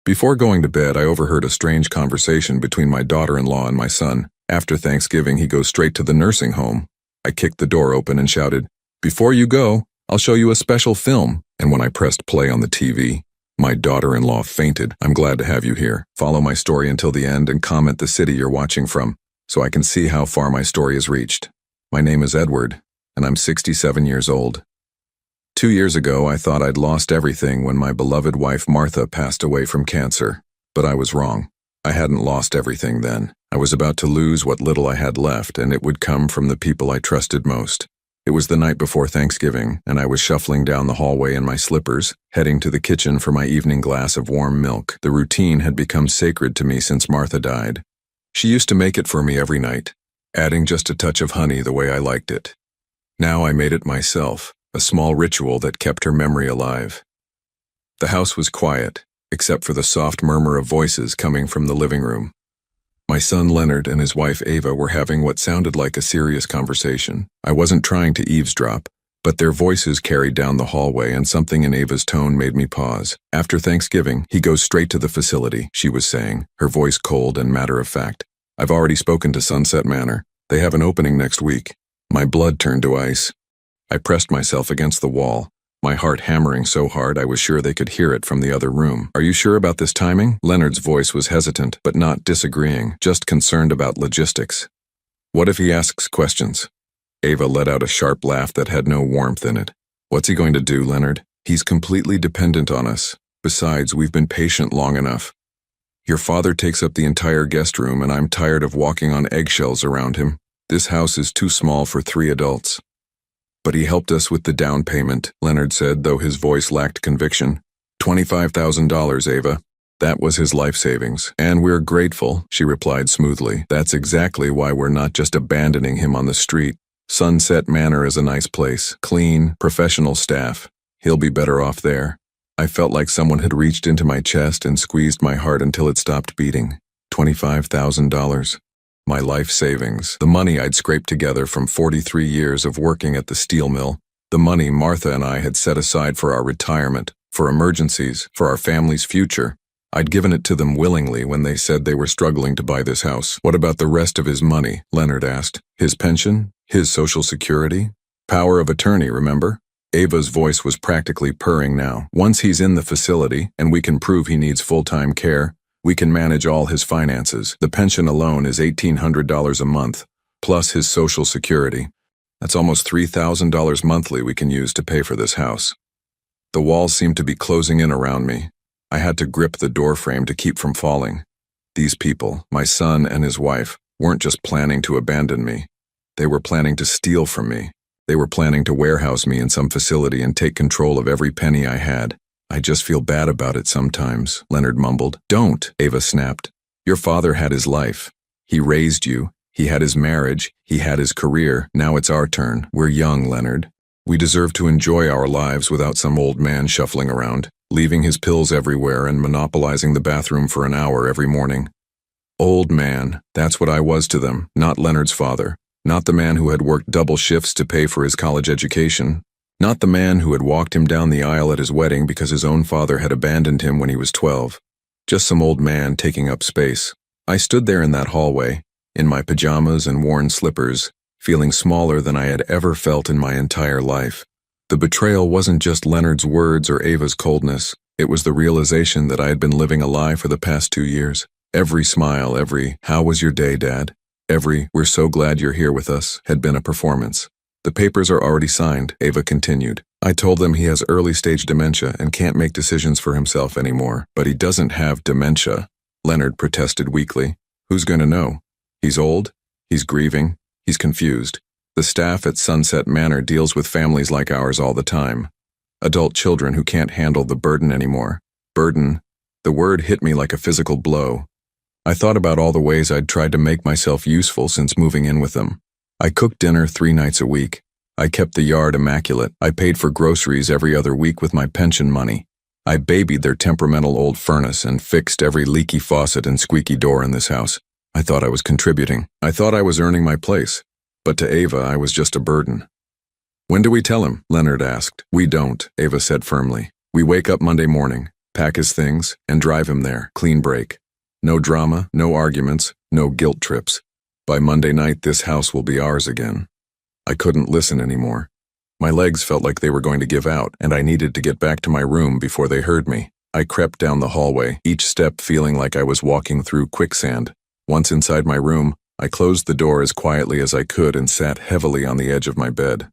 Before going to bed, I overheard a strange conversation between my daughter-in-law and my son. After Thanksgiving, he goes straight to the nursing home. I kicked the door open and shouted, "Before you go, I'll show you a special film." And when I pressed play on the TV, my daughter-in-law fainted. "I'm glad to have you here. Follow my story until the end and comment the city you're watching from, so I can see how far my story has reached. My name is Edward, and I'm 67 years old. 2 years ago, I thought I'd lost everything when my beloved wife Martha passed away from cancer. But I was wrong. I hadn't lost everything then. I was about to lose what little I had left, and it would come from the people I trusted most. It was the night before Thanksgiving, and I was shuffling down the hallway in my slippers, heading to the kitchen for my evening glass of warm milk. The routine had become sacred to me since Martha died. She used to make it for me every night, adding just a touch of honey the way I liked it. Now I made it myself, a small ritual that kept her memory alive. The house was quiet, except for the soft murmur of voices coming from the living room. My son Leonard and his wife Ava were having what sounded like a serious conversation. I wasn't trying to eavesdrop, but their voices carried down the hallway, and something in Ava's tone made me pause. "After Thanksgiving, he goes straight to the facility," she was saying, her voice cold and matter-of-fact. "I've already spoken to Sunset Manor. They have an opening next week." My blood turned to ice. I pressed myself against the wall, my heart hammering so hard I was sure they could hear it from the other room. "Are you sure about this timing?" Leonard's voice was hesitant, but not disagreeing, just concerned about logistics. "What if he asks questions?" Ava let out a sharp laugh that had no warmth in it. "What's he going to do, Leonard? He's completely dependent on us. Besides, we've been patient long enough. Your father takes up the entire guest room, and I'm tired of walking on eggshells around him. This house is too small for 3 adults. But he helped us with the down payment," Leonard said, though his voice lacked conviction. $25,000, Ava. That was his life savings. "And we're grateful," she replied smoothly. "That's exactly why we're not just abandoning him on the street. Sunset Manor is a nice place, clean, professional staff. He'll be better off there." I felt like someone had reached into my chest and squeezed my heart until it stopped beating. $25,000. My life savings, the money I'd scraped together from 43 years of working at the steel mill, the money Martha and I had set aside for our retirement, for emergencies, for our family's future. I'd given it to them willingly when they said they were struggling to buy this house. "What about the rest of his money?" Leonard asked. "His pension? His Social Security? Power of attorney, remember?" Ava's voice was practically purring now. "Once he's in the facility, and we can prove he needs full-time care, we can manage all his finances. The pension alone is $1,800 a month, plus his Social Security. That's almost $3,000 monthly we can use to pay for this house." The walls seemed to be closing in around me. I had to grip the doorframe to keep from falling. These people, my son and his wife, weren't just planning to abandon me. They were planning to steal from me. They were planning to warehouse me in some facility and take control of every penny I had. "I just feel bad about it sometimes," Leonard mumbled. "Don't," Ava snapped. "Your father had his life. He raised you. He had his marriage. He had his career. Now it's our turn. We're young, Leonard. We deserve to enjoy our lives without some old man shuffling around, leaving his pills everywhere and monopolizing the bathroom for an hour every morning." Old man, that's what I was to them, not Leonard's father, not the man who had worked double shifts to pay for his college education. Not the man who had walked him down the aisle at his wedding because his own father had abandoned him when he was 12. Just some old man taking up space. I stood there in that hallway, in my pajamas and worn slippers, feeling smaller than I had ever felt in my entire life. The betrayal wasn't just Leonard's words or Ava's coldness. It was the realization that I had been living a lie for the past 2 years. Every smile, every "How was your day, Dad?" every "We're so glad you're here with us" had been a performance. "The papers are already signed," Ava continued. "I told them he has early-stage dementia and can't make decisions for himself anymore." "But he doesn't have dementia," Leonard protested weakly. "Who's going to know? He's old, he's grieving, he's confused. The staff at Sunset Manor deals with families like ours all the time. Adult children who can't handle the burden anymore." Burden. The word hit me like a physical blow. I thought about all the ways I'd tried to make myself useful since moving in with them. I cooked dinner 3 nights a week. I kept the yard immaculate. I paid for groceries every other week with my pension money. I babied their temperamental old furnace and fixed every leaky faucet and squeaky door in this house. I thought I was contributing. I thought I was earning my place. But to Ava, I was just a burden. "When do we tell him?" Leonard asked. "We don't," Ava said firmly. "We wake up Monday morning, pack his things, and drive him there. Clean break. No drama, no arguments, no guilt trips. By Monday night, this house will be ours again. I couldn't listen anymore. My legs felt like they were going to give out, and I needed to get back to my room before they heard me. I crept down the hallway, each step feeling like I was walking through quicksand. Once inside my room, I closed the door as quietly as I could and sat heavily on the edge of my bed.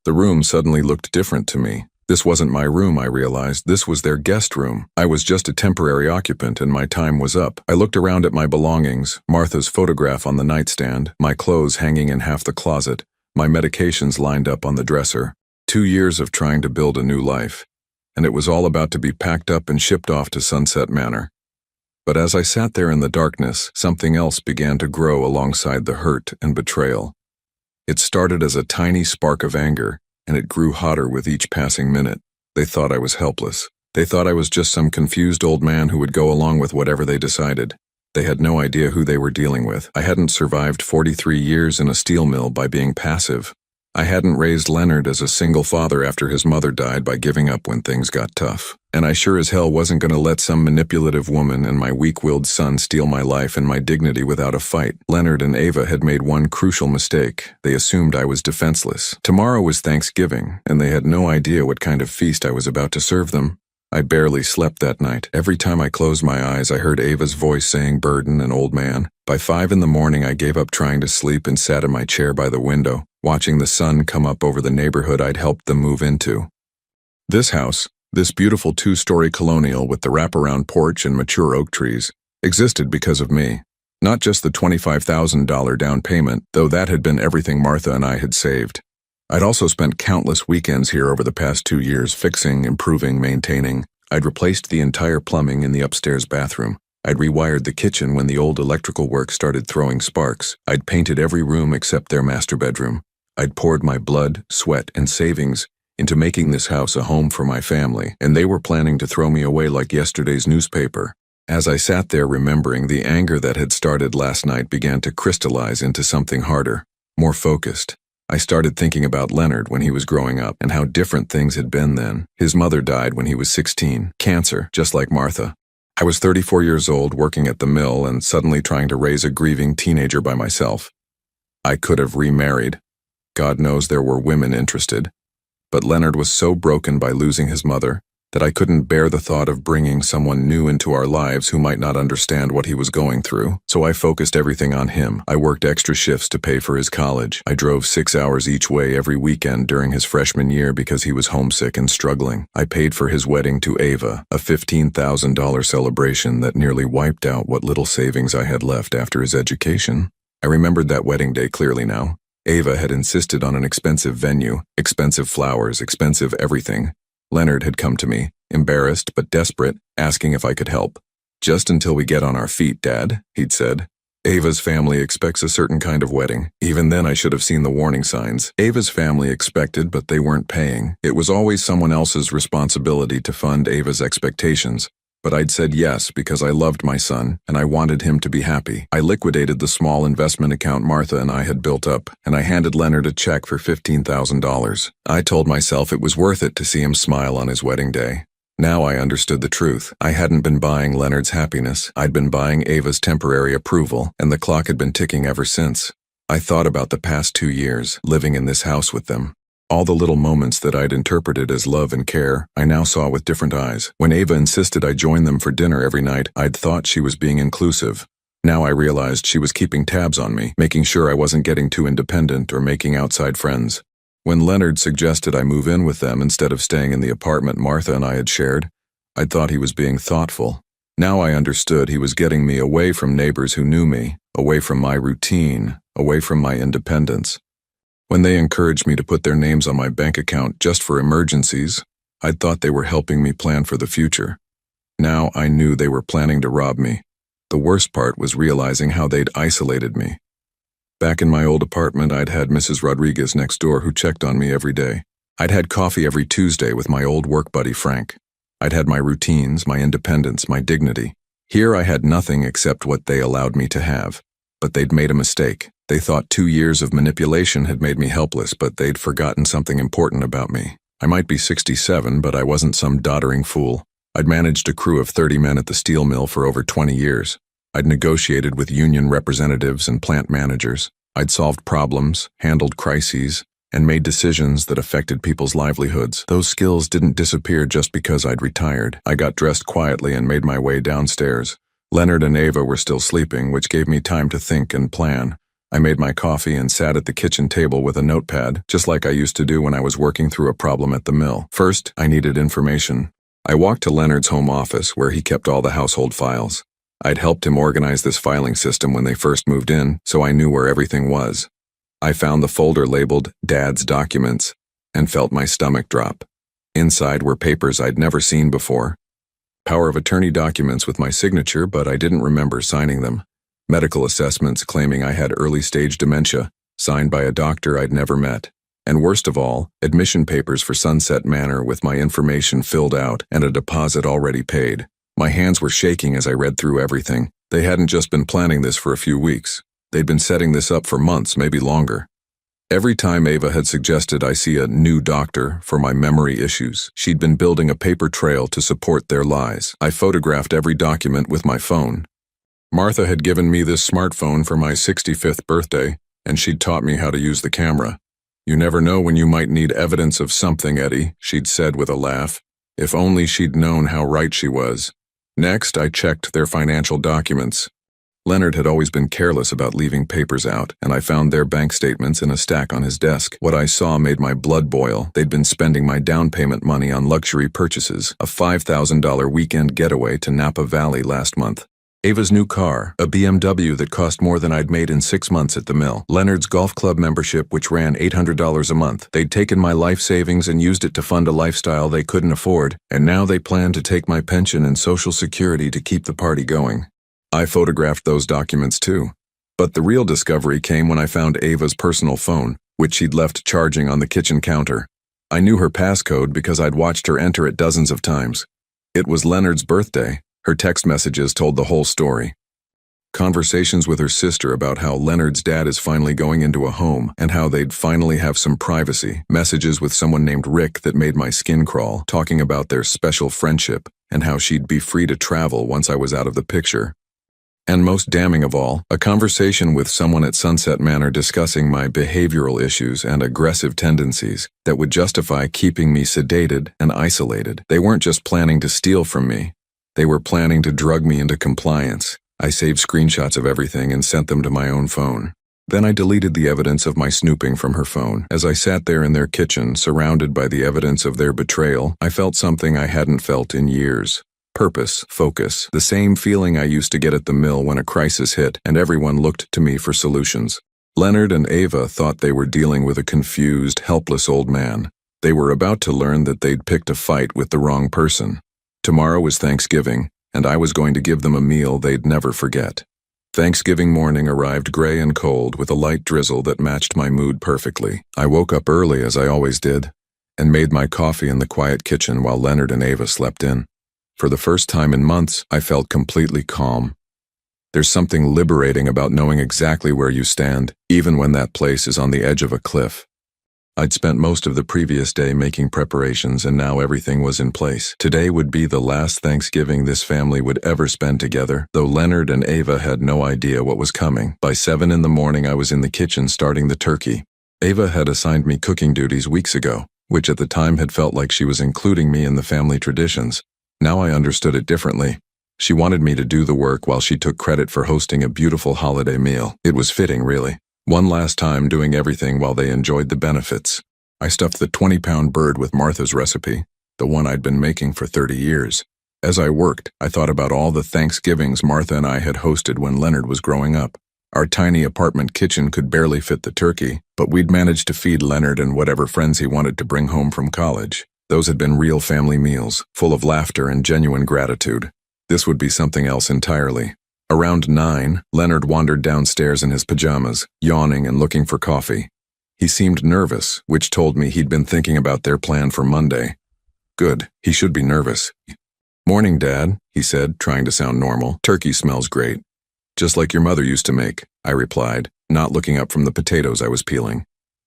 The room suddenly looked different to me. This wasn't my room, I realized. This was their guest room. I was just a temporary occupant and my time was up. I looked around at my belongings, Martha's photograph on the nightstand, my clothes hanging in half the closet, my medications lined up on the dresser. 2 years of trying to build a new life. And it was all about to be packed up and shipped off to Sunset Manor. But as I sat there in the darkness, something else began to grow alongside the hurt and betrayal. It started as a tiny spark of anger, and it grew hotter with each passing minute. They thought I was helpless. They thought I was just some confused old man who would go along with whatever they decided. They had no idea who they were dealing with. I hadn't survived 43 years in a steel mill by being passive. I hadn't raised Leonard as a single father after his mother died by giving up when things got tough. And I sure as hell wasn't going to let some manipulative woman and my weak-willed son steal my life and my dignity without a fight. Leonard and Ava had made one crucial mistake. They assumed I was defenseless. Tomorrow was Thanksgiving, and they had no idea what kind of feast I was about to serve them. I barely slept that night. Every time I closed my eyes, I heard Ava's voice saying burden and old man. By 5 in the morning, I gave up trying to sleep and sat in my chair by the window, watching the sun come up over the neighborhood I'd helped them move into. This house, this beautiful 2-story colonial with the wraparound porch and mature oak trees, existed because of me. Not just the $25,000 down payment, though that had been everything Martha and I had saved. I'd also spent countless weekends here over the past 2 years fixing, improving, maintaining. I'd replaced the entire plumbing in the upstairs bathroom. I'd rewired the kitchen when the old electrical work started throwing sparks. I'd painted every room except their master bedroom. I'd poured my blood, sweat, and savings into making this house a home for my family, and they were planning to throw me away like yesterday's newspaper. As I sat there remembering, the anger that had started last night began to crystallize into something harder, more focused. I started thinking about Leonard when he was growing up and how different things had been then. His mother died when he was 16, cancer, just like Martha. I was 34 years old, working at the mill and suddenly trying to raise a grieving teenager by myself. I could have remarried. God knows there were women interested. But Leonard was so broken by losing his mother that I couldn't bear the thought of bringing someone new into our lives who might not understand what he was going through. So I focused everything on him. I worked extra shifts to pay for his college. I drove 6 hours each way every weekend during his freshman year because he was homesick and struggling. I paid for his wedding to Ava, a $15,000 celebration that nearly wiped out what little savings I had left after his education. I remembered that wedding day clearly now. Ava had insisted on an expensive venue, expensive flowers, expensive everything. Leonard had come to me, embarrassed but desperate, asking if I could help. "Just until we get on our feet, Dad," he'd said. "Ava's family expects a certain kind of wedding." Even then I should have seen the warning signs. Ava's family expected, but they weren't paying. It was always someone else's responsibility to fund Ava's expectations. But I'd said yes because I loved my son, and I wanted him to be happy. I liquidated the small investment account Martha and I had built up, and I handed Leonard a check for $15,000. I told myself it was worth it to see him smile on his wedding day. Now I understood the truth. I hadn't been buying Leonard's happiness. I'd been buying Ava's temporary approval, and the clock had been ticking ever since. I thought about the past 2 years, living in this house with them. All the little moments that I'd interpreted as love and care, I now saw with different eyes. When Ava insisted I join them for dinner every night, I'd thought she was being inclusive. Now I realized she was keeping tabs on me, making sure I wasn't getting too independent or making outside friends. When Leonard suggested I move in with them instead of staying in the apartment Martha and I had shared, I'd thought he was being thoughtful. Now I understood he was getting me away from neighbors who knew me, away from my routine, away from my independence. When they encouraged me to put their names on my bank account just for emergencies, I'd thought they were helping me plan for the future. Now I knew they were planning to rob me. The worst part was realizing how they'd isolated me. Back in my old apartment, I'd had Mrs. Rodriguez next door who checked on me every day. I'd had coffee every Tuesday with my old work buddy Frank. I'd had my routines, my independence, my dignity. Here I had nothing except what they allowed me to have. But they'd made a mistake. They thought 2 years of manipulation had made me helpless, but they'd forgotten something important about me. I might be 67, but I wasn't some doddering fool. I'd managed a crew of 30 men at the steel mill for over 20 years. I'd negotiated with union representatives and plant managers. I'd solved problems, handled crises, and made decisions that affected people's livelihoods. Those skills didn't disappear just because I'd retired. I got dressed quietly and made my way downstairs. Leonard and Ava were still sleeping, which gave me time to think and plan. I made my coffee and sat at the kitchen table with a notepad, just like I used to do when I was working through a problem at the mill. First, I needed information. I walked to Leonard's home office, where he kept all the household files. I'd helped him organize this filing system when they first moved in, so I knew where everything was. I found the folder labeled Dad's Documents and felt my stomach drop. Inside were papers I'd never seen before. Power of attorney documents with my signature, but I didn't remember signing them. Medical assessments claiming I had early-stage dementia, signed by a doctor I'd never met. And worst of all, admission papers for Sunset Manor with my information filled out and a deposit already paid. My hands were shaking as I read through everything. They hadn't just been planning this for a few weeks. They'd been setting this up for months, maybe longer. Every time Ava had suggested I see a new doctor for my memory issues, she'd been building a paper trail to support their lies. I photographed every document with my phone. Martha had given me this smartphone for my 65th birthday, and she'd taught me how to use the camera. "You never know when you might need evidence of something, Eddie," she'd said with a laugh. If only she'd known how right she was. Next, I checked their financial documents. Leonard had always been careless about leaving papers out, and I found their bank statements in a stack on his desk. What I saw made my blood boil. They'd been spending my down payment money on luxury purchases, a $5,000 weekend getaway to Napa Valley last month. Ava's new car, a BMW that cost more than I'd made in 6 months at the mill. Leonard's golf club membership, which ran $800 a month. They'd taken my life savings and used it to fund a lifestyle they couldn't afford, and now they planned to take my pension and Social Security to keep the party going. I photographed those documents too. But the real discovery came when I found Ava's personal phone, which she'd left charging on the kitchen counter. I knew her passcode because I'd watched her enter it dozens of times. It was Leonard's birthday. Her text messages told the whole story. Conversations with her sister about how Leonard's dad is finally going into a home and how they'd finally have some privacy. Messages with someone named Rick that made my skin crawl, talking about their special friendship and how she'd be free to travel once I was out of the picture. And most damning of all, a conversation with someone at Sunset Manor discussing my behavioral issues and aggressive tendencies that would justify keeping me sedated and isolated. They weren't just planning to steal from me. They were planning to drug me into compliance. I saved screenshots of everything and sent them to my own phone. Then I deleted the evidence of my snooping from her phone. As I sat there in their kitchen, surrounded by the evidence of their betrayal, I felt something I hadn't felt in years. Purpose, focus, the same feeling I used to get at the mill when a crisis hit and everyone looked to me for solutions. Leonard and Ava thought they were dealing with a confused, helpless old man. They were about to learn that they'd picked a fight with the wrong person. Tomorrow was Thanksgiving, and I was going to give them a meal they'd never forget. Thanksgiving morning arrived gray and cold with a light drizzle that matched my mood perfectly. I woke up early, as I always did, and made my coffee in the quiet kitchen while Leonard and Ava slept in. For the first time in months, I felt completely calm. There's something liberating about knowing exactly where you stand, even when that place is on the edge of a cliff. I'd spent most of the previous day making preparations, and now everything was in place. Today would be the last Thanksgiving this family would ever spend together, though Leonard and Ava had no idea what was coming. By 7 in the morning, I was in the kitchen starting the turkey. Ava had assigned me cooking duties weeks ago, which at the time had felt like she was including me in the family traditions. Now I understood it differently. She wanted me to do the work while she took credit for hosting a beautiful holiday meal. It was fitting, really. One last time doing everything while they enjoyed the benefits. I stuffed the 20-pound bird with Martha's recipe, the one I'd been making for 30 years. As I worked, I thought about all the Thanksgivings Martha and I had hosted when Leonard was growing up. Our tiny apartment kitchen could barely fit the turkey, but we'd managed to feed Leonard and whatever friends he wanted to bring home from college. Those had been real family meals, full of laughter and genuine gratitude. This would be something else entirely. Around 9, Leonard wandered downstairs in his pajamas, yawning and looking for coffee. He seemed nervous, which told me he'd been thinking about their plan for Monday. Good, he should be nervous. "Morning, Dad," he said, trying to sound normal. "Turkey smells great." "Just like your mother used to make," I replied, not looking up from the potatoes I was peeling.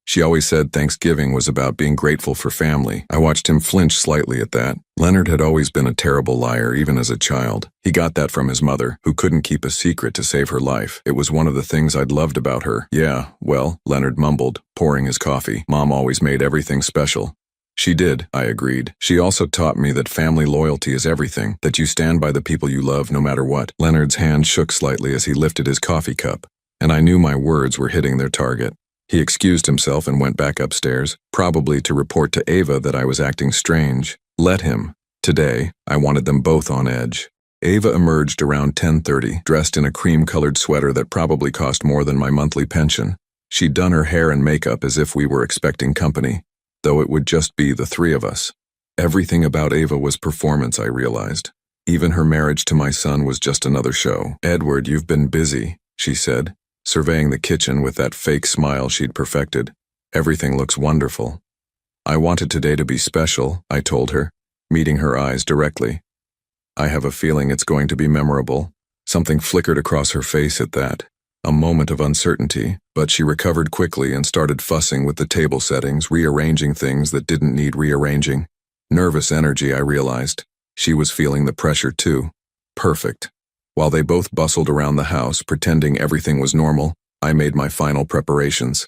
She always said Thanksgiving was about being grateful for family. I watched him flinch slightly at that. Leonard had always been a terrible liar, even as a child. He got that from his mother, who couldn't keep a secret to save her life. It was one of the things I'd loved about her. Yeah, well, Leonard mumbled, pouring his coffee. Mom always made everything special. She did, I agreed. She also taught me that family loyalty is everything, that you stand by the people you love no matter what. Leonard's hand shook slightly as he lifted his coffee cup, and I knew my words were hitting their target. He excused himself and went back upstairs, probably to report to Ava that I was acting strange. Let him. Today, I wanted them both on edge. Ava emerged around 10:30, dressed in a cream-colored sweater that probably cost more than my monthly pension. She'd done her hair and makeup as if we were expecting company, though it would just be the three of us. Everything about Ava was performance, I realized. Even her marriage to my son was just another show. "Edward, you've been busy," she said, surveying the kitchen with that fake smile she'd perfected. "Everything looks wonderful." "I wanted today to be special," I told her, meeting her eyes directly. "I have a feeling it's going to be memorable." Something flickered across her face at that. A moment of uncertainty, but she recovered quickly and started fussing with the table settings, rearranging things that didn't need rearranging. Nervous energy, I realized. She was feeling the pressure too. Perfect. While they both bustled around the house, pretending everything was normal, I made my final preparations.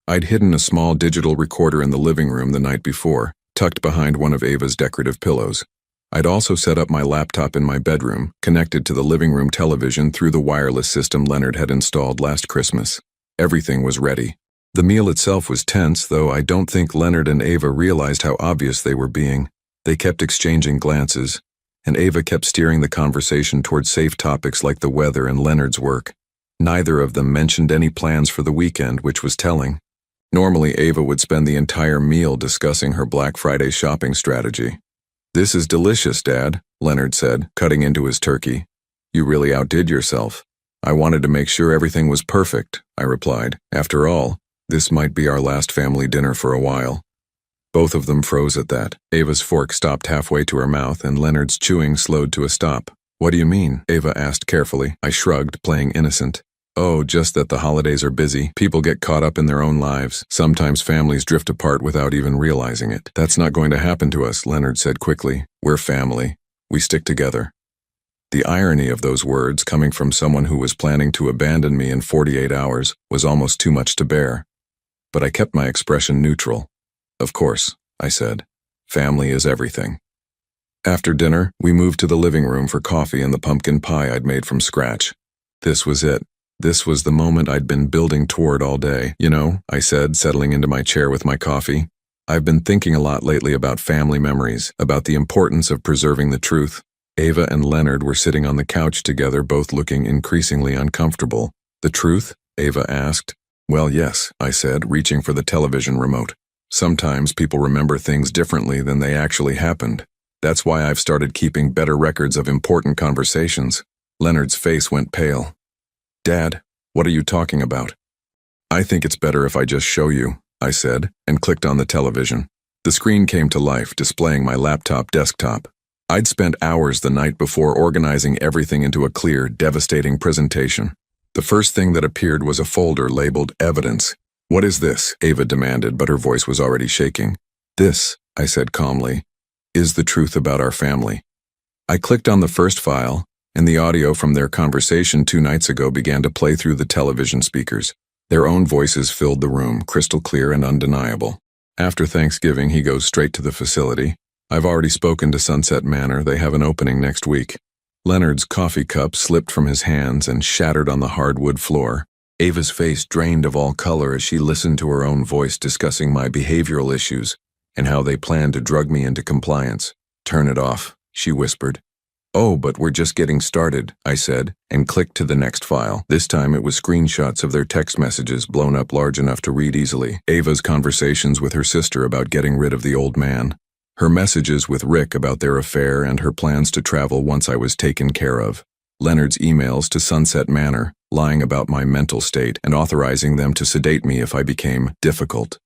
I'd hidden a small digital recorder in the living room the night before, tucked behind one of Ava's decorative pillows. I'd also set up my laptop in my bedroom, connected to the living room television through the wireless system Leonard had installed last Christmas. Everything was ready. The meal itself was tense, though I don't think Leonard and Ava realized how obvious they were being. They kept exchanging glances, and Ava kept steering the conversation toward safe topics like the weather and Leonard's work. Neither of them mentioned any plans for the weekend, which was telling. Normally, Ava would spend the entire meal discussing her Black Friday shopping strategy. "This is delicious, Dad," Leonard said, cutting into his turkey. "You really outdid yourself." "I wanted to make sure everything was perfect," I replied. "After all, this might be our last family dinner for a while." Both of them froze at that. Ava's fork stopped halfway to her mouth, and Leonard's chewing slowed to a stop. "What do you mean?" Ava asked carefully. I shrugged, playing innocent. "Oh, just that the holidays are busy. People get caught up in their own lives. Sometimes families drift apart without even realizing it." "That's not going to happen to us," Leonard said quickly. "We're family. We stick together." The irony of those words, coming from someone who was planning to abandon me in 48 hours, was almost too much to bear. But I kept my expression neutral. "Of course," I said. "Family is everything." After dinner, we moved to the living room for coffee and the pumpkin pie I'd made from scratch. This was it. This was the moment I'd been building toward all day. "You know," I said, settling into my chair with my coffee, "I've been thinking a lot lately about family memories, about the importance of preserving the truth." Ava and Leonard were sitting on the couch together, both looking increasingly uncomfortable. "The truth?" Ava asked. "Well, yes," I said, reaching for the television remote. "Sometimes people remember things differently than they actually happened. That's why I've started keeping better records of important conversations." Leonard's face went pale. "Dad, what are you talking about?" "I think it's better if I just show you," I said, and clicked on the television. The screen came to life, displaying my laptop desktop. I'd spent hours the night before organizing everything into a clear, devastating presentation. The first thing that appeared was a folder labeled Evidence. "What is this?" Ava demanded, but her voice was already shaking. "This," I said calmly, "is the truth about our family." I clicked on the first file, and the audio from their conversation 2 nights ago began to play through the television speakers. Their own voices filled the room, crystal clear and undeniable. "After Thanksgiving, he goes straight to the facility. I've already spoken to Sunset Manor. They have an opening next week." Leonard's coffee cup slipped from his hands and shattered on the hardwood floor. Ava's face drained of all color as she listened to her own voice discussing my behavioral issues and how they planned to drug me into compliance. "Turn it off," she whispered. "Oh, but we're just getting started," I said, and clicked to the next file. This time it was screenshots of their text messages blown up large enough to read easily. Ava's conversations with her sister about getting rid of the old man. Her messages with Rick about their affair and her plans to travel once I was taken care of. Leonard's emails to Sunset Manor, lying about my mental state and authorizing them to sedate me if I became difficult.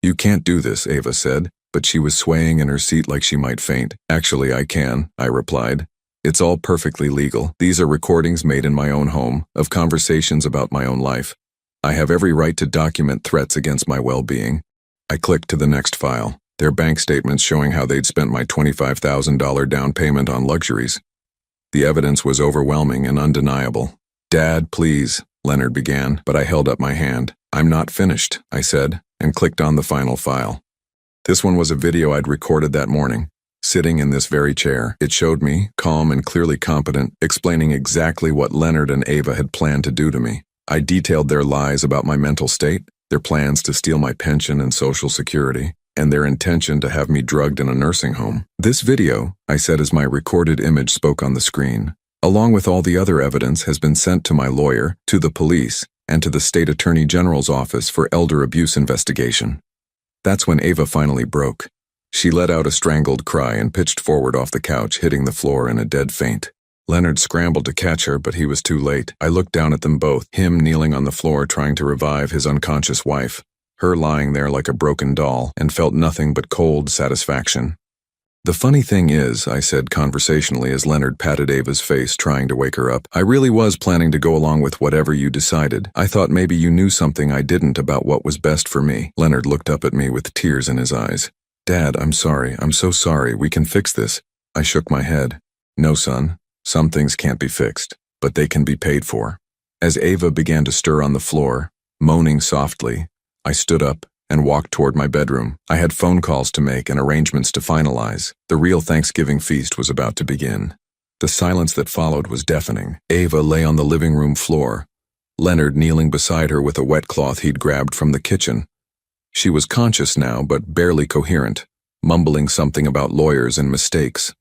"You can't do this," Ava said, but she was swaying in her seat like she might faint. "Actually, I can," I replied. "It's all perfectly legal. These are recordings made in my own home, of conversations about my own life. I have every right to document threats against my well-being. I clicked to the next file, their bank statements showing how they'd spent my $25,000 down payment on luxuries. The evidence was overwhelming and undeniable. "Dad, please," Leonard began, but I held up my hand. "I'm not finished," I said, and clicked on the final file. This one was a video I'd recorded that morning. Sitting in this very chair, it showed me, calm and clearly competent, explaining exactly what Leonard and Ava had planned to do to me. I detailed their lies about my mental state, their plans to steal my pension and Social Security, and their intention to have me drugged in a nursing home. "This video," I said as my recorded image spoke on the screen, "along with all the other evidence, has been sent to my lawyer, to the police, and to the State Attorney General's office for elder abuse investigation." That's when Ava finally broke. She let out a strangled cry and pitched forward off the couch, hitting the floor in a dead faint. Leonard scrambled to catch her, but he was too late. I looked down at them both, him kneeling on the floor trying to revive his unconscious wife, her lying there like a broken doll, and felt nothing but cold satisfaction. "The funny thing is," I said conversationally as Leonard patted Ava's face trying to wake her up, "I really was planning to go along with whatever you decided. I thought maybe you knew something I didn't about what was best for me." Leonard looked up at me with tears in his eyes. "Dad, I'm sorry. I'm so sorry. We can fix this." I shook my head. "No, son. Some things can't be fixed, but they can be paid for." As Ava began to stir on the floor, moaning softly, I stood up and walked toward my bedroom. I had phone calls to make and arrangements to finalize. The real Thanksgiving feast was about to begin. The silence that followed was deafening. Ava lay on the living room floor, Leonard kneeling beside her with a wet cloth he'd grabbed from the kitchen. She was conscious now, but barely coherent, mumbling something about lawyers and mistakes.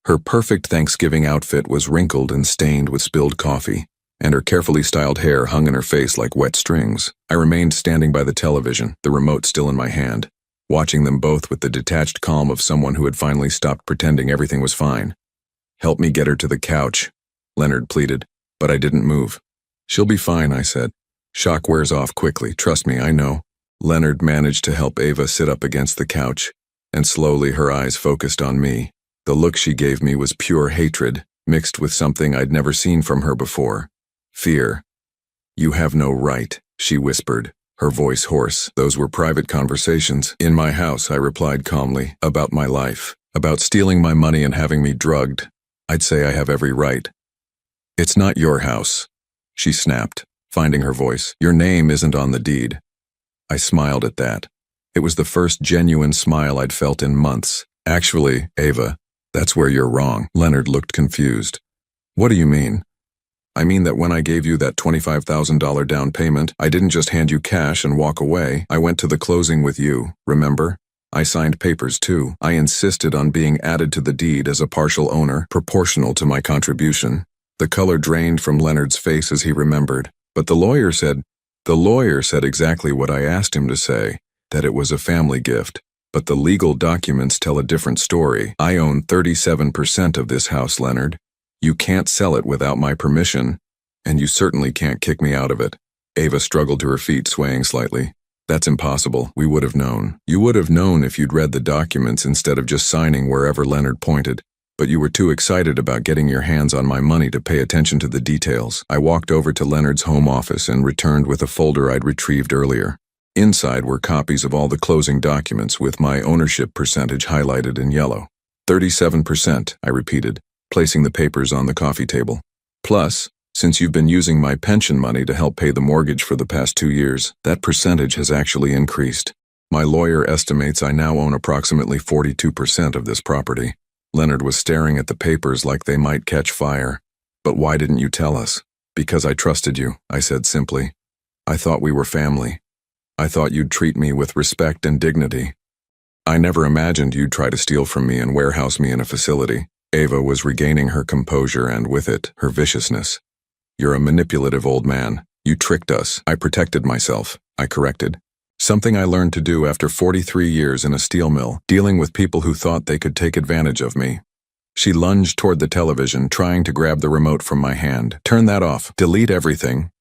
Her perfect Thanksgiving outfit was wrinkled and stained with spilled coffee, and her carefully styled hair hung in her face like wet strings. I remained standing by the television, the remote still in my hand, watching them both with the detached calm of someone who had finally stopped pretending everything was fine. "Help me get her to the couch," Leonard pleaded, but I didn't move. "She'll be fine," I said. "Shock wears off quickly, trust me, I know." Leonard managed to help Ava sit up against the couch, and slowly her eyes focused on me. The look she gave me was pure hatred, mixed with something I'd never seen from her before. Fear. "You have no right," she whispered, her voice hoarse. "Those were private conversations. In my house," I replied calmly, "about my life, about stealing my money and having me drugged. I'd say I have every right." "It's not your house," she snapped, finding her voice. "Your name isn't on the deed." I smiled at that. It was the first genuine smile I'd felt in months. "Actually, Ava, that's where you're wrong." Leonard looked confused. "What do you mean?" "I mean that when I gave you that $25,000 down payment, I didn't just hand you cash and walk away. I went to the closing with you, remember? I signed papers too. I insisted on being added to the deed as a partial owner, proportional to my contribution." The color drained from Leonard's face as he remembered. "But the lawyer said exactly what I asked him to say, that it was a family gift. But the legal documents tell a different story. I own 37% of this house, Leonard. You can't sell it without my permission, and you certainly can't kick me out of it." Ava struggled to her feet, swaying slightly. "That's impossible. We would have known. You would have known if you'd read the documents instead of just signing wherever Leonard pointed. But you were too excited about getting your hands on my money to pay attention to the details." I walked over to Leonard's home office and returned with a folder I'd retrieved earlier. Inside were copies of all the closing documents with my ownership percentage highlighted in yellow. 37%, I repeated, placing the papers on the coffee table. "Plus, since you've been using my pension money to help pay the mortgage for the past 2 years, that percentage has actually increased. My lawyer estimates I now own approximately 42% of this property." Leonard was staring at the papers like they might catch fire. "But why didn't you tell us?" "Because I trusted you," I said simply. "I thought we were family. I thought you'd treat me with respect and dignity. I never imagined you'd try to steal from me and warehouse me in a facility." Ava was regaining her composure and, with it, her viciousness. "You're a manipulative old man. You tricked us." "I protected myself," I corrected. "Something I learned to do after 43 years in a steel mill, dealing with people who thought they could take advantage of me." She lunged toward the television, trying to grab the remote from my hand. "Turn that off. Delete everything."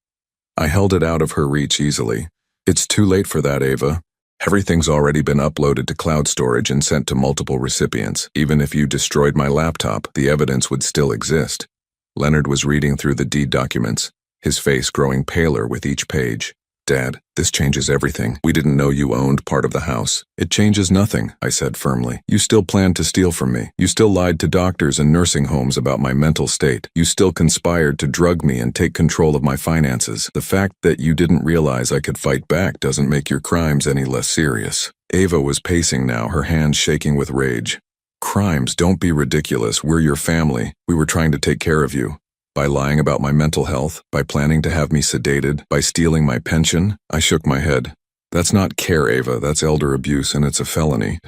I held it out of her reach easily. "It's too late for that, Ava. Everything's already been uploaded to cloud storage and sent to multiple recipients. Even if you destroyed my laptop, the evidence would still exist." Leonard was reading through the deed documents, his face growing paler with each page. Dad, this changes everything. We didn't know you owned part of the house. It changes nothing, I said firmly. You still planned to steal from me. You still lied to doctors and nursing homes about my mental state. You still conspired to drug me and take control of my finances. The fact that you didn't realize I could fight back doesn't make your crimes any less serious. Ava was pacing now, her hands shaking with rage. Crimes, don't be ridiculous. We're your family. We were trying to take care of you. By lying about my mental health, by planning to have me sedated, by stealing my pension, I shook my head. That's not care, Ava, that's elder abuse and it's a felony.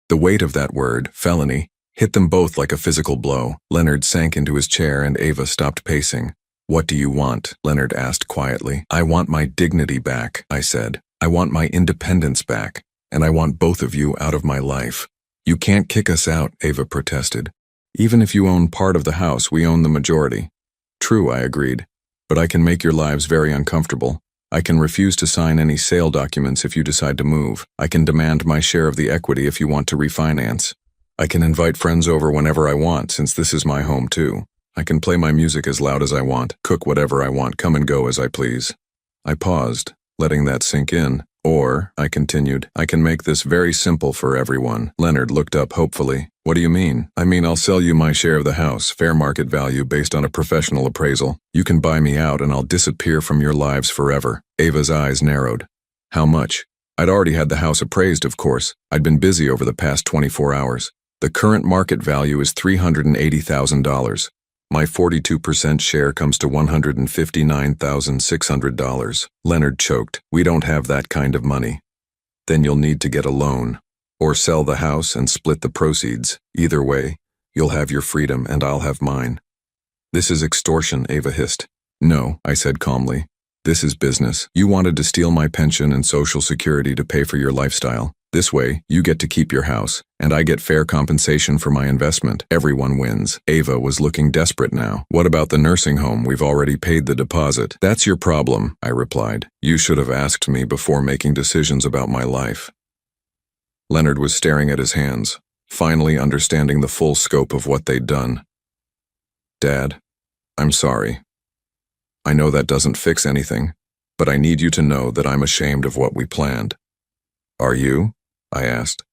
The weight of that word, felony, hit them both like a physical blow. Leonard sank into his chair and Ava stopped pacing. What do you want? Leonard asked quietly. I want my dignity back, I said. I want my independence back, and I want both of you out of my life. You can't kick us out, Ava protested. Even if you own part of the house, we own the majority. True, I agreed, but I can make your lives very uncomfortable. I can refuse to sign any sale documents if you decide to move. I can demand my share of the equity if you want to refinance. I can invite friends over whenever I want, since this is my home too. I can play my music as loud as I want, cook whatever I want, come and go as I please. I paused, letting that sink in. Or, I continued, I can make this very simple for everyone. Leonard looked up hopefully. What do you mean? I mean, I'll sell you my share of the house, fair market value based on a professional appraisal. You can buy me out and I'll disappear from your lives forever. Ava's eyes narrowed. How much? I'd already had the house appraised, of course. I'd been busy over the past 24 hours. The current market value is $380,000. My 42% share comes to $159,600. Leonard choked. We don't have that kind of money. Then you'll need to get a loan. Or sell the house and split the proceeds. Either way, you'll have your freedom and I'll have mine. This is extortion, Ava hissed. No, I said calmly. This is business. You wanted to steal my pension and Social Security to pay for your lifestyle. This way, you get to keep your house, and I get fair compensation for my investment. Everyone wins. Ava was looking desperate now. What about the nursing home? We've already paid the deposit. That's your problem, I replied. You should have asked me before making decisions about my life. Leonard was staring at his hands, finally understanding the full scope of what they'd done. Dad, I'm sorry. I know that doesn't fix anything, but I need you to know that I'm ashamed of what we planned. Are you? I asked.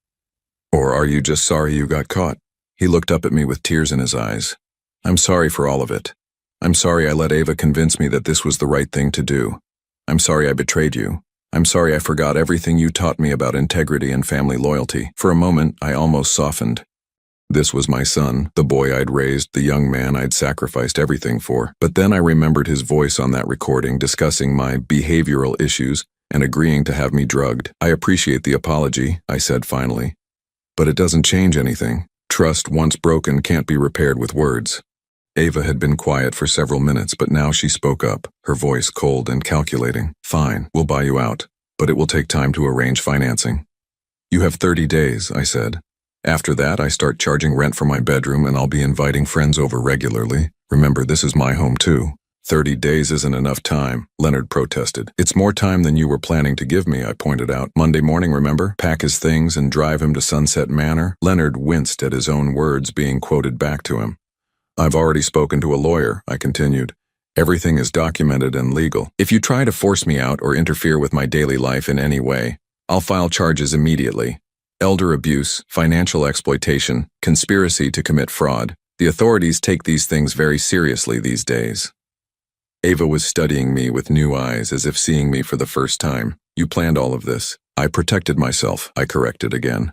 Or are you just sorry you got caught? He looked up at me with tears in his eyes. I'm sorry for all of it. I'm sorry I let Ava convince me that this was the right thing to do. I'm sorry I betrayed you. I'm sorry I forgot everything you taught me about integrity and family loyalty. For a moment, I almost softened. This was my son, the boy I'd raised, the young man I'd sacrificed everything for. But then I remembered his voice on that recording discussing my behavioral issues and agreeing to have me drugged. I appreciate the apology, I said finally. But it doesn't change anything. Trust once broken can't be repaired with words. Ava had been quiet for several minutes, but now she spoke up, her voice cold and calculating. Fine, we'll buy you out, but it will take time to arrange financing. You have 30 days, I said. After that, I start charging rent for my bedroom and I'll be inviting friends over regularly. Remember, this is my home too. 30 days isn't enough time, Leonard protested. It's more time than you were planning to give me, I pointed out. Monday morning, remember? Pack his things and drive him to Sunset Manor? Leonard winced at his own words being quoted back to him. I've already spoken to a lawyer, I continued. Everything is documented and legal. If you try to force me out or interfere with my daily life in any way, I'll file charges immediately. Elder abuse, financial exploitation, conspiracy to commit fraud. The authorities take these things very seriously these days. Ava was studying me with new eyes as if seeing me for the first time. You planned all of this. I protected myself, I corrected again.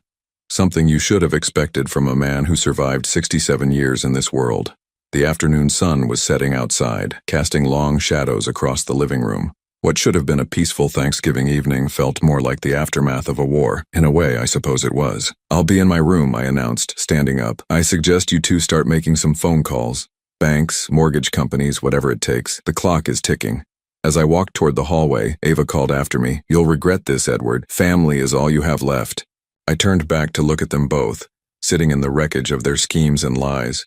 Something you should have expected from a man who survived 67 years in this world. The afternoon sun was setting outside, casting long shadows across the living room. What should have been a peaceful Thanksgiving evening felt more like the aftermath of a war. In a way, I suppose it was. I'll be in my room, I announced, standing up. I suggest you two start making some phone calls. Banks, mortgage companies, whatever it takes. The clock is ticking. As I walked toward the hallway, Ava called after me. You'll regret this, Edward. Family is all you have left. I turned back to look at them both, sitting in the wreckage of their schemes and lies.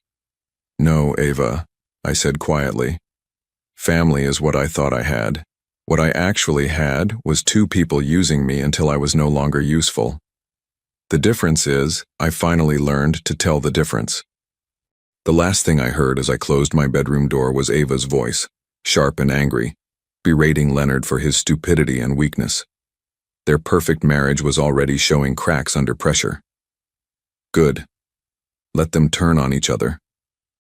No, Ava, I said quietly. Family is what I thought I had. What I actually had was two people using me until I was no longer useful. The difference is, I finally learned to tell the difference. The last thing I heard as I closed my bedroom door was Ava's voice, sharp and angry. berating Leonard for his stupidity and weakness. Their perfect marriage was already showing cracks under pressure. Good. Let them turn on each other.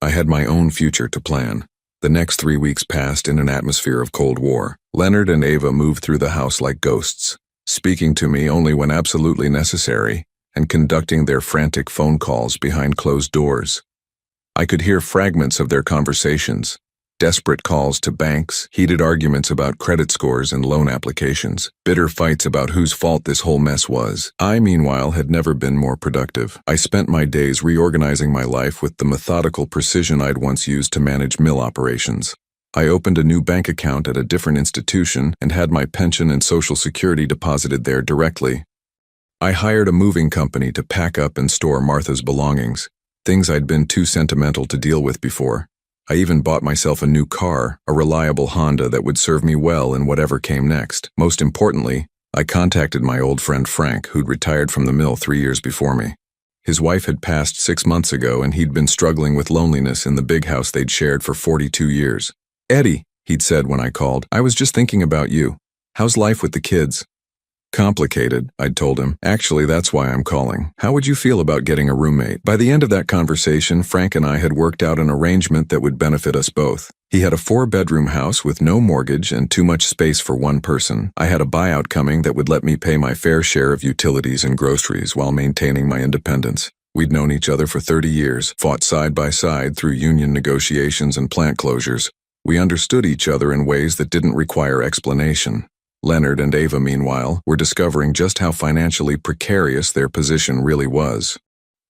I had my own future to plan. The next 3 weeks passed in an atmosphere of Cold War. Leonard and Ava moved through the house like ghosts, speaking to me only when absolutely necessary, and conducting their frantic phone calls behind closed doors. I could hear fragments of their conversations, desperate calls to banks, heated arguments about credit scores and loan applications, bitter fights about whose fault this whole mess was. I, meanwhile, had never been more productive. I spent my days reorganizing my life with the methodical precision I'd once used to manage mill operations. I opened a new bank account at a different institution and had my pension and Social Security deposited there directly. I hired a moving company to pack up and store Martha's belongings, things I'd been too sentimental to deal with before. I even bought myself a new car, a reliable Honda that would serve me well in whatever came next. Most importantly, I contacted my old friend Frank, who'd retired from the mill 3 years before me. His wife had passed 6 months ago and he'd been struggling with loneliness in the big house they'd shared for 42 years. "Eddie," he'd said when I called, "I was just thinking about you. How's life with the kids?" "Complicated," I'd told him. "Actually, that's why I'm calling. How would you feel about getting a roommate?" By the end of that conversation, Frank and I had worked out an arrangement that would benefit us both. He had a 4-bedroom house with no mortgage and too much space for one person. I had a buyout coming that would let me pay my fair share of utilities and groceries while maintaining my independence. We'd known each other for 30 years, fought side by side through union negotiations and plant closures. We understood each other in ways that didn't require explanation. Leonard and Ava, meanwhile, were discovering just how financially precarious their position really was.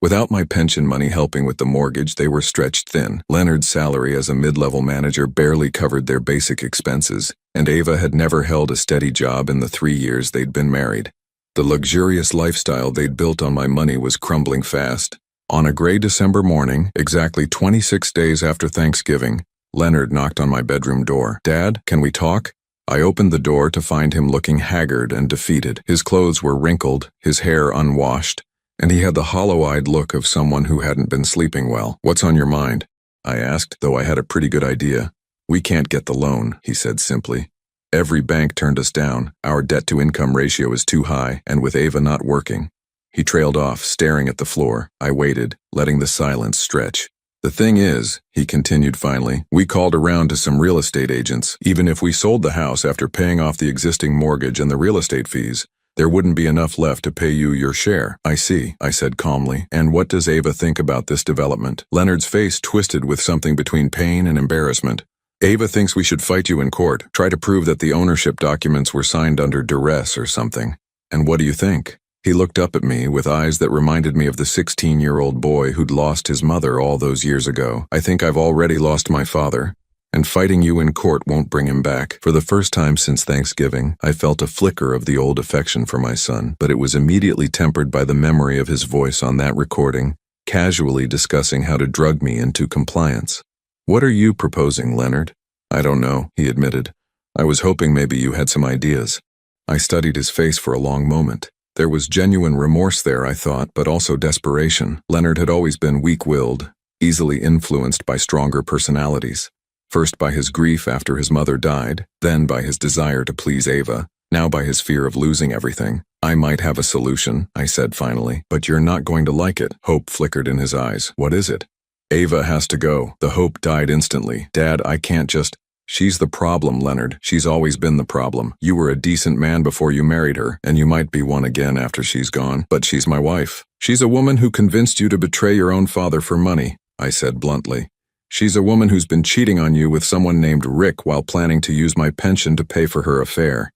Without my pension money helping with the mortgage, they were stretched thin. Leonard's salary as a mid-level manager barely covered their basic expenses, and Ava had never held a steady job in the 3 years they'd been married. The luxurious lifestyle they'd built on my money was crumbling fast. On a gray December morning, exactly 26 days after Thanksgiving, Leonard knocked on my bedroom door. "Dad, can we talk?" I opened the door to find him looking haggard and defeated. His clothes were wrinkled, his hair unwashed, and he had the hollow-eyed look of someone who hadn't been sleeping well. "What's on your mind?" I asked, though I had a pretty good idea. "We can't get the loan," he said simply. "Every bank turned us down. Our debt-to-income ratio is too high, and with Ava not working." He trailed off, staring at the floor. I waited, letting the silence stretch. "The thing is," he continued finally, "we called around to some real estate agents. Even if we sold the house after paying off the existing mortgage and the real estate fees, there wouldn't be enough left to pay you your share." "I see," I said calmly. "And what does Ava think about this development?" Leonard's face twisted with something between pain and embarrassment. "Ava thinks we should fight you in court, try to prove that the ownership documents were signed under duress or something." "And what do you think?" He looked up at me with eyes that reminded me of the 16-year-old boy who'd lost his mother all those years ago. "I think I've already lost my father, and fighting you in court won't bring him back." For the first time since Thanksgiving, I felt a flicker of the old affection for my son, but it was immediately tempered by the memory of his voice on that recording, casually discussing how to drug me into compliance. "What are you proposing, Leonard?" "I don't know," he admitted. "I was hoping maybe you had some ideas." I studied his face for a long moment. There was genuine remorse there, I thought, but also desperation. Leonard had always been weak-willed, easily influenced by stronger personalities. First by his grief after his mother died, then by his desire to please Ava, now by his fear of losing everything. "I might have a solution," I said finally, "but you're not going to like it." Hope flickered in his eyes. "What is it?" "Ava has to go." The hope died instantly. "Dad, I can't just—" "She's the problem, Leonard. She's always been the problem. You were a decent man before you married her, and you might be one again after she's gone. But she's my wife. She's a woman who convinced you to betray your own father for money," I said bluntly. "She's a woman who's been cheating on you with someone named Rick while planning to use my pension to pay for her affair."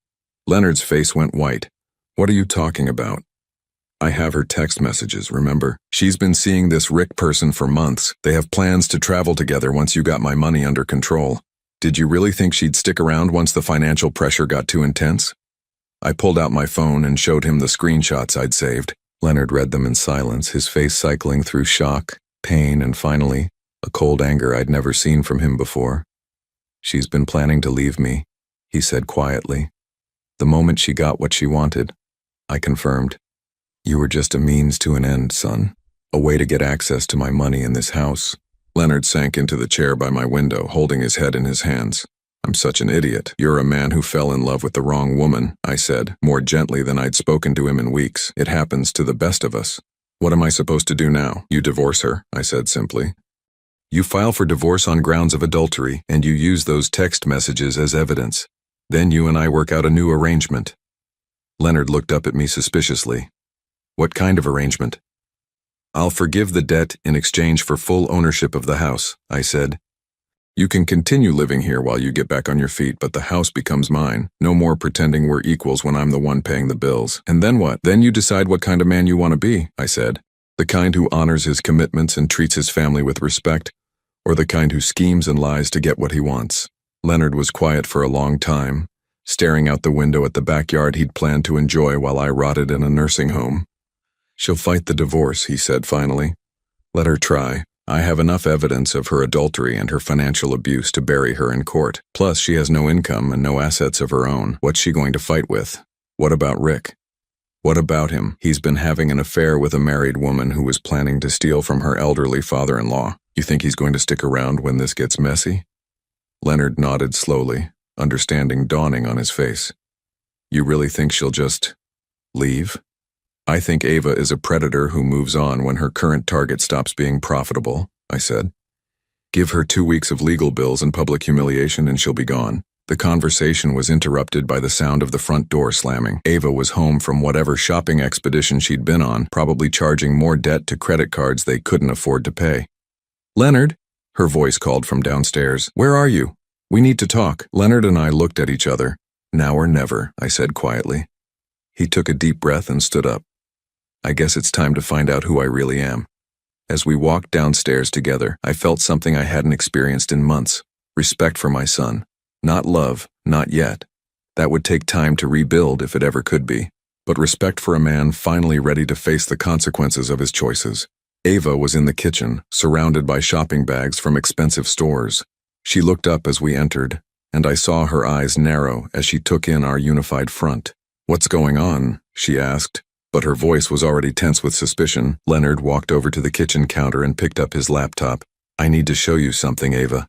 Leonard's face went white. "What are you talking about?" "I have her text messages, remember? She's been seeing this Rick person for months. They have plans to travel together once you got my money under control. Did you really think she'd stick around once the financial pressure got too intense?" I pulled out my phone and showed him the screenshots I'd saved. Leonard read them in silence, his face cycling through shock, pain, and finally, a cold anger I'd never seen from him before. "She's been planning to leave me," he said quietly. "The moment she got what she wanted," I confirmed. "You were just a means to an end, son. A way to get access to my money in this house." Leonard sank into the chair by my window, holding his head in his hands. I'm such an idiot. You're a man who fell in love with the wrong woman, I said, more gently than I'd spoken to him in weeks. It happens to the best of us. What am I supposed to do now? You divorce her, I said simply. You file for divorce on grounds of adultery, and you use those text messages as evidence. Then you and I work out a new arrangement. Leonard looked up at me suspiciously. What kind of arrangement? I'll forgive the debt in exchange for full ownership of the house, I said. You can continue living here while you get back on your feet, but the house becomes mine. No more pretending we're equals when I'm the one paying the bills. And then what? Then you decide what kind of man you want to be, I said. The kind who honors his commitments and treats his family with respect, or the kind who schemes and lies to get what he wants. Leonard was quiet for a long time, staring out the window at the backyard he'd planned to enjoy while I rotted in a nursing home. She'll fight the divorce, he said finally. Let her try. I have enough evidence of her adultery and her financial abuse to bury her in court. Plus, she has no income and no assets of her own. What's she going to fight with? What about Rick? What about him? He's been having an affair with a married woman who was planning to steal from her elderly father-in-law. You think he's going to stick around when this gets messy? Leonard nodded slowly, understanding dawning on his face. You really think she'll just leave? I think Ava is a predator who moves on when her current target stops being profitable, I said. Give her 2 weeks of legal bills and public humiliation and she'll be gone. The conversation was interrupted by the sound of the front door slamming. Ava was home from whatever shopping expedition she'd been on, probably charging more debt to credit cards they couldn't afford to pay. Leonard, her voice called from downstairs. Where are you? We need to talk. Leonard and I looked at each other. Now or never, I said quietly. He took a deep breath and stood up. I guess it's time to find out who I really am. As we walked downstairs together, I felt something I hadn't experienced in months. Respect for my son. Not love, not yet. That would take time to rebuild if it ever could be. But respect for a man finally ready to face the consequences of his choices. Ava was in the kitchen, surrounded by shopping bags from expensive stores. She looked up as we entered, and I saw her eyes narrow as she took in our unified front. What's going on? She asked. But her voice was already tense with suspicion. Leonard walked over to the kitchen counter and picked up his laptop. I need to show you something, Ava.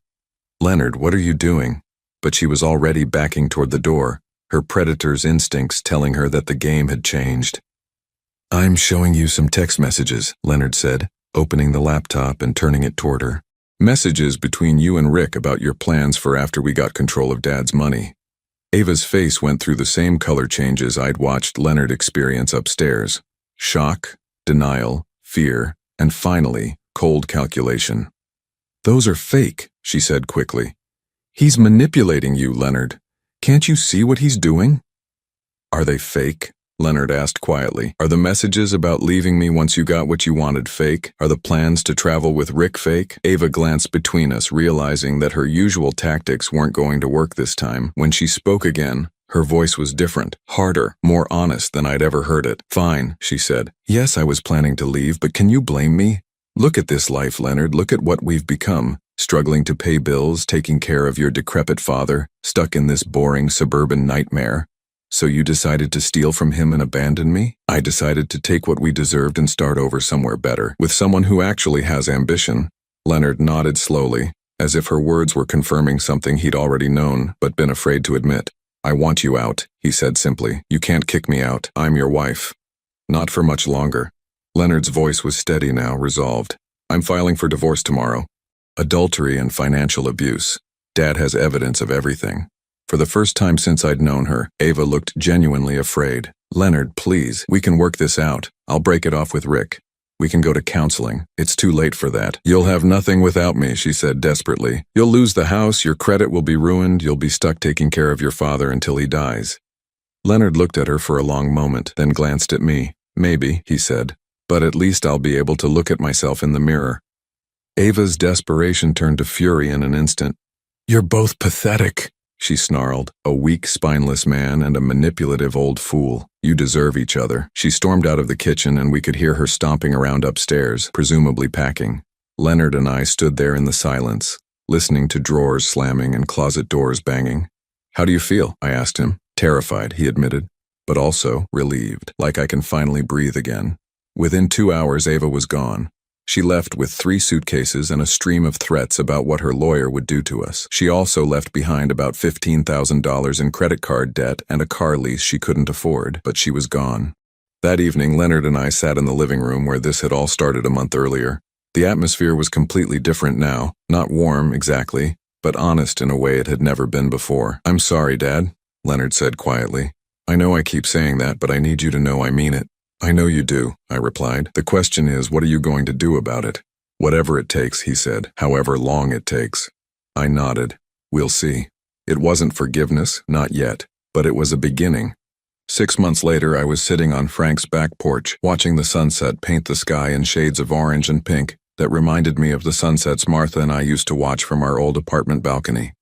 Leonard, what are you doing? But she was already backing toward the door, her predator's instincts telling her that the game had changed. I'm showing you some text messages, Leonard said, opening the laptop and turning it toward her. Messages between you and Rick about your plans for after we got control of Dad's money. Ava's face went through the same color changes I'd watched Leonard experience upstairs. Shock, denial, fear, and finally, cold calculation. Those are fake, she said quickly. He's manipulating you, Leonard. Can't you see what he's doing? Are they fake? Leonard asked quietly. Are the messages about leaving me once you got what you wanted fake? Are the plans to travel with Rick fake? Ava glanced between us, realizing that her usual tactics weren't going to work this time. When she spoke again, her voice was different, harder, more honest than I'd ever heard it. Fine, she said. Yes, I was planning to leave, but can you blame me? Look at this life, Leonard. Look at what we've become. Struggling to pay bills, taking care of your decrepit father, stuck in this boring suburban nightmare. So you decided to steal from him and abandon me? I decided to take what we deserved and start over somewhere better, with someone who actually has ambition. Leonard nodded slowly, as if her words were confirming something he'd already known, but been afraid to admit. I want you out, he said simply. You can't kick me out. I'm your wife. Not for much longer. Leonard's voice was steady now, resolved. I'm filing for divorce tomorrow. Adultery and financial abuse. Dad has evidence of everything. For the first time since I'd known her, Ava looked genuinely afraid. Leonard, please, we can work this out. I'll break it off with Rick. We can go to counseling. It's too late for that. You'll have nothing without me, she said desperately. You'll lose the house, your credit will be ruined, you'll be stuck taking care of your father until he dies. Leonard looked at her for a long moment, then glanced at me. Maybe, he said, but at least I'll be able to look at myself in the mirror. Ava's desperation turned to fury in an instant. You're both pathetic, she snarled. A weak, spineless man and a manipulative old fool. You deserve each other. She stormed out of the kitchen and we could hear her stomping around upstairs, presumably packing. Leonard and I stood there in the silence, listening to drawers slamming and closet doors banging. How do you feel? I asked him. Terrified, he admitted, but also relieved, like I can finally breathe again. Within 2 hours, Ava was gone. She left with 3 suitcases and a stream of threats about what her lawyer would do to us. She also left behind about $15,000 in credit card debt and a car lease she couldn't afford, but she was gone. That evening, Leonard and I sat in the living room where this had all started a month earlier. The atmosphere was completely different now, not warm exactly, but honest in a way it had never been before. "I'm sorry, Dad," Leonard said quietly. "I know I keep saying that, but I need you to know I mean it." "I know you do," I replied. "The question is, what are you going to do about it?" "Whatever it takes," he said, "however long it takes." I nodded. "We'll see." It wasn't forgiveness, not yet, but it was a beginning. 6 months later, I was sitting on Frank's back porch, watching the sunset paint the sky in shades of orange and pink that reminded me of the sunsets Martha and I used to watch from our old apartment balcony.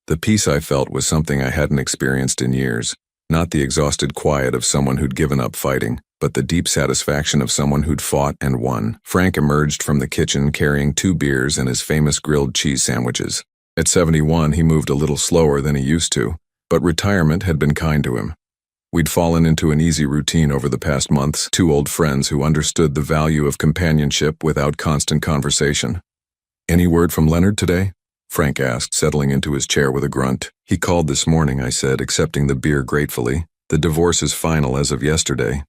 The peace I felt was something I hadn't experienced in years, not the exhausted quiet of someone who'd given up fighting, but the deep satisfaction of someone who'd fought and won. Frank emerged from the kitchen carrying 2 beers and his famous grilled cheese sandwiches. At 71, he moved a little slower than he used to, but retirement had been kind to him. We'd fallen into an easy routine over the past months, 2 old friends who understood the value of companionship without constant conversation. "Any word from Leonard today?" Frank asked, settling into his chair with a grunt. "He called this morning," I said, accepting the beer gratefully. "The divorce is final as of yesterday."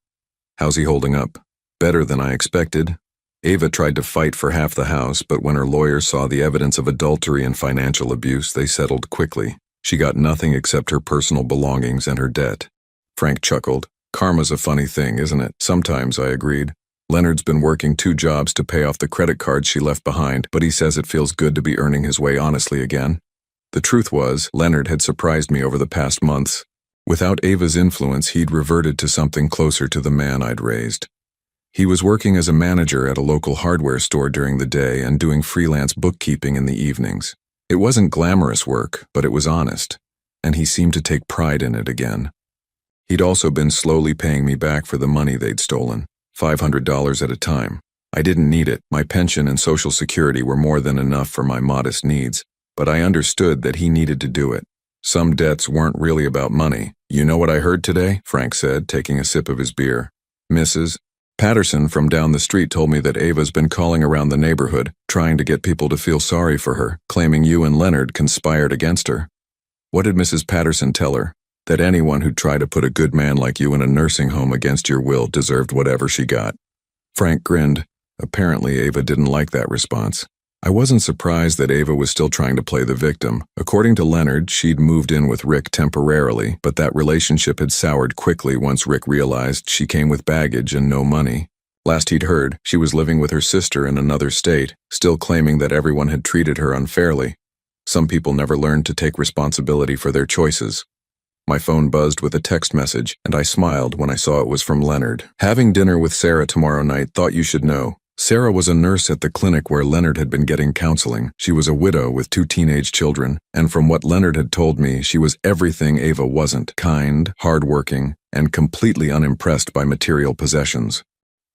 "How's he holding up?" "Better than I expected. Ava tried to fight for half the house, but when her lawyer saw the evidence of adultery and financial abuse, they settled quickly. She got nothing except her personal belongings and her debt." Frank chuckled. "Karma's a funny thing, isn't it?" "Sometimes," I agreed. "Leonard's been working 2 jobs to pay off the credit cards she left behind, but he says it feels good to be earning his way honestly again." The truth was, Leonard had surprised me over the past months. Without Ava's influence, he'd reverted to something closer to the man I'd raised. He was working as a manager at a local hardware store during the day and doing freelance bookkeeping in the evenings. It wasn't glamorous work, but it was honest, and he seemed to take pride in it again. He'd also been slowly paying me back for the money they'd stolen, $500 at a time. I didn't need it. My pension and Social Security were more than enough for my modest needs, but I understood that he needed to do it. Some debts weren't really about money. "You know what I heard today?" Frank said, taking a sip of his beer. "Mrs. Patterson from down the street told me that Ava's been calling around the neighborhood, trying to get people to feel sorry for her, claiming you and Leonard conspired against her." "What did Mrs. Patterson tell her?" "That anyone who'd try to put a good man like you in a nursing home against your will deserved whatever she got." Frank grinned. Apparently Ava didn't like that response. I wasn't surprised that Ava was still trying to play the victim. According to Leonard, she'd moved in with Rick temporarily, but that relationship had soured quickly once Rick realized she came with baggage and no money. Last he'd heard, she was living with her sister in another state, still claiming that everyone had treated her unfairly. Some people never learned to take responsibility for their choices. My phone buzzed with a text message, and I smiled when I saw it was from Leonard. "Having dinner with Sarah tomorrow night, thought you should know. Sarah was a nurse at the clinic where Leonard had been getting counseling. She was a widow with 2 teenage children, and from what Leonard had told me, she was everything Ava wasn't: kind, hardworking, and completely unimpressed by material possessions.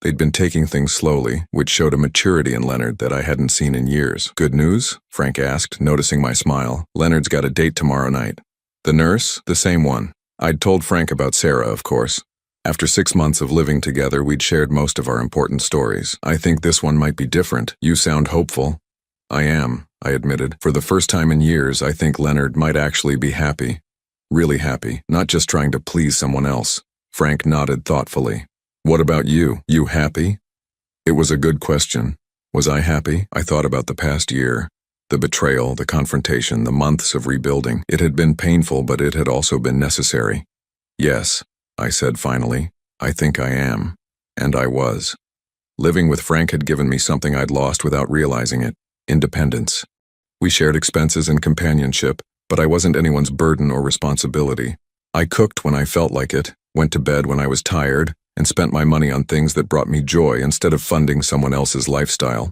They'd been taking things slowly, which showed a maturity in Leonard that I hadn't seen in years." "Good news?" Frank asked, noticing my smile. "Leonard's got a date tomorrow night." "The nurse?" "The same one." I'd told Frank about Sarah, of course. After 6 months of living together, we'd shared most of our important stories. "I think this one might be different. You sound hopeful." "I am," I admitted. "For the first time in years, I think Leonard might actually be happy. Really happy, not just trying to please someone else." Frank nodded thoughtfully. "What about you? You happy?" It was a good question. Was I happy? I thought about the past year. The betrayal, the confrontation, the months of rebuilding. It had been painful, but it had also been necessary. "Yes," I said finally. "I think I am." And I was. Living with Frank had given me something I'd lost without realizing it: independence. We shared expenses and companionship, but I wasn't anyone's burden or responsibility. I cooked when I felt like it, went to bed when I was tired, and spent my money on things that brought me joy instead of funding someone else's lifestyle.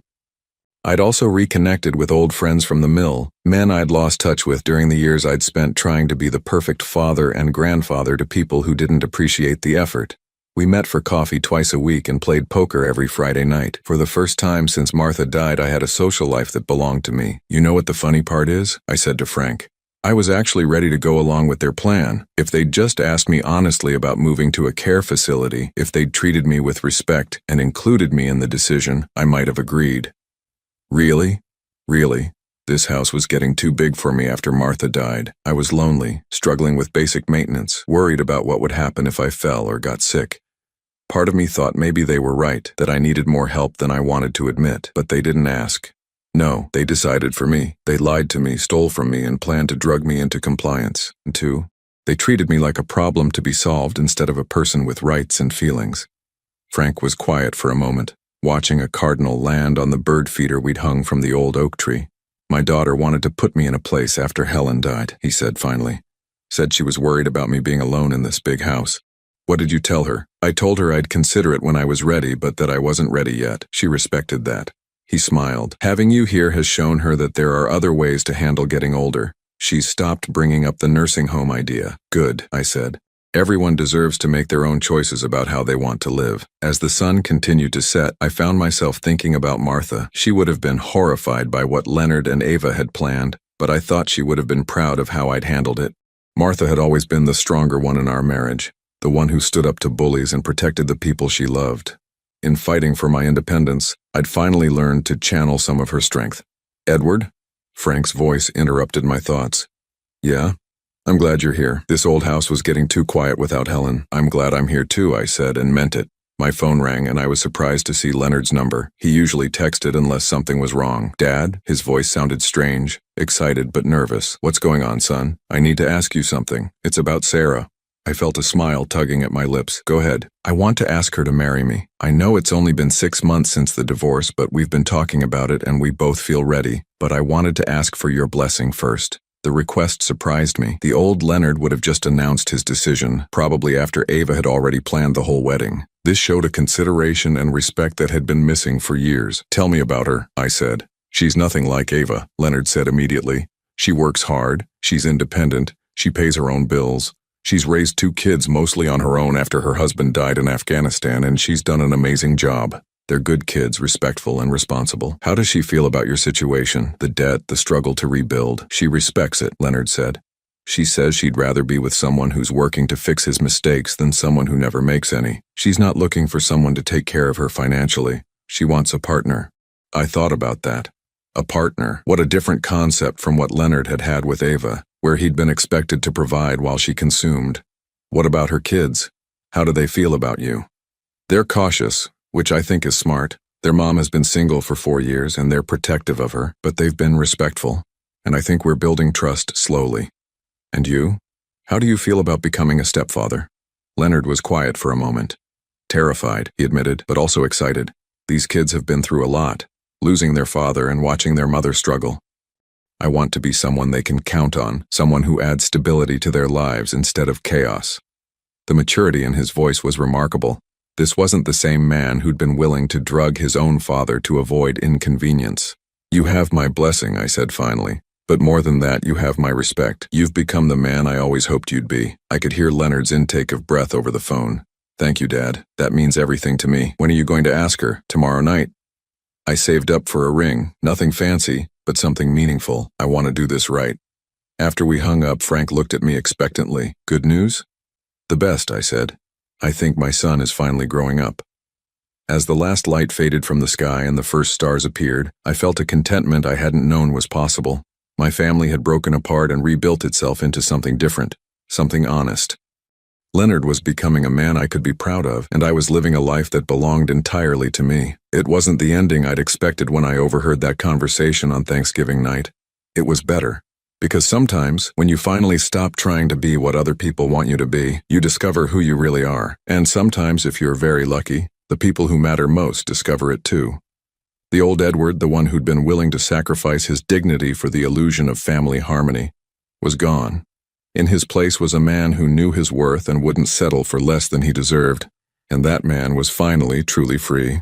I'd also reconnected with old friends from the mill, men I'd lost touch with during the years I'd spent trying to be the perfect father and grandfather to people who didn't appreciate the effort. We met for coffee twice a week and played poker every Friday night. For the first time since Martha died, I had a social life that belonged to me. "You know what the funny part is?" I said to Frank. I was actually ready to go along with their plan. If they'd just asked me honestly about moving to a care facility, if they'd treated me with respect and included me in the decision, I might have agreed. Really? Really? This house was getting too big for me after Martha died. I was lonely, struggling with basic maintenance, worried about what would happen if I fell or got sick. Part of me thought maybe they were right, that I needed more help than I wanted to admit, but they didn't ask. No, they decided for me. They lied to me, stole from me, and planned to drug me into compliance. And two, they treated me like a problem to be solved instead of a person with rights and feelings. Frank was quiet for a moment, watching a cardinal land on the bird feeder we'd hung from the old oak tree. My daughter wanted to put me in a place after Helen died, he said finally. Said she was worried about me being alone in this big house. What did you tell her? I told her I'd consider it when I was ready, but that I wasn't ready yet. She respected that. He smiled. Having you here has shown her that there are other ways to handle getting older. She's stopped bringing up the nursing home idea. Good, I said. Everyone deserves to make their own choices about how they want to live. As the sun continued to set, I found myself thinking about Martha. She would have been horrified by what Leonard and Ava had planned, but I thought she would have been proud of how I'd handled it. Martha had always been the stronger one in our marriage, the one who stood up to bullies and protected the people she loved. In fighting for my independence, I'd finally learned to channel some of her strength. Edward? Frank's voice interrupted my thoughts. Yeah? I'm glad you're here. This old house was getting too quiet without Helen. I'm glad I'm here too, I said, and meant it. My phone rang and I was surprised to see Leonard's number. He usually texted unless something was wrong. Dad? His voice sounded strange, excited but nervous. What's going on, son? I need to ask you something. It's about Sarah. I felt a smile tugging at my lips. Go ahead. I want to ask her to marry me. I know it's only been 6 months since the divorce, but we've been talking about it and we both feel ready. But I wanted to ask for your blessing first. The request surprised me. The old Leonard would have just announced his decision, probably after Ava had already planned the whole wedding. This showed a consideration and respect that had been missing for years. Tell me about her, I said. She's nothing like Ava, Leonard said immediately. She works hard, she's independent, she pays her own bills. She's raised 2 kids mostly on her own after her husband died in Afghanistan, and she's done an amazing job. They're good kids, respectful and responsible. How does she feel about your situation? The debt, the struggle to rebuild? She respects it, Leonard said. She says she'd rather be with someone who's working to fix his mistakes than someone who never makes any. She's not looking for someone to take care of her financially. She wants a partner. I thought about that. A partner. What a different concept from what Leonard had had with Ava, where he'd been expected to provide while she consumed. What about her kids? How do they feel about you? They're cautious, which I think is smart. Their mom has been single for 4 years and they're protective of her, but they've been respectful. And I think we're building trust slowly. And you? How do you feel about becoming a stepfather? Leonard was quiet for a moment. Terrified, he admitted, but also excited. These kids have been through a lot, losing their father and watching their mother struggle. I want to be someone they can count on, someone who adds stability to their lives instead of chaos. The maturity in his voice was remarkable. This wasn't the same man who'd been willing to drug his own father to avoid inconvenience. You have my blessing, I said finally. But more than that, you have my respect. You've become the man I always hoped you'd be. I could hear Leonard's intake of breath over the phone. Thank you, Dad. That means everything to me. When are you going to ask her? Tomorrow night? I saved up for a ring. Nothing fancy, but something meaningful. I want to do this right. After we hung up, Frank looked at me expectantly. Good news? The best, I said. I think my son is finally growing up. As the last light faded from the sky and the first stars appeared, I felt a contentment I hadn't known was possible. My family had broken apart and rebuilt itself into something different, something honest. Leonard was becoming a man I could be proud of, and I was living a life that belonged entirely to me. It wasn't the ending I'd expected when I overheard that conversation on Thanksgiving night. It was better. Because sometimes, when you finally stop trying to be what other people want you to be, you discover who you really are. And sometimes, if you're very lucky, the people who matter most discover it too. The old Edward, the one who'd been willing to sacrifice his dignity for the illusion of family harmony, was gone. In his place was a man who knew his worth and wouldn't settle for less than he deserved. And that man was finally truly free.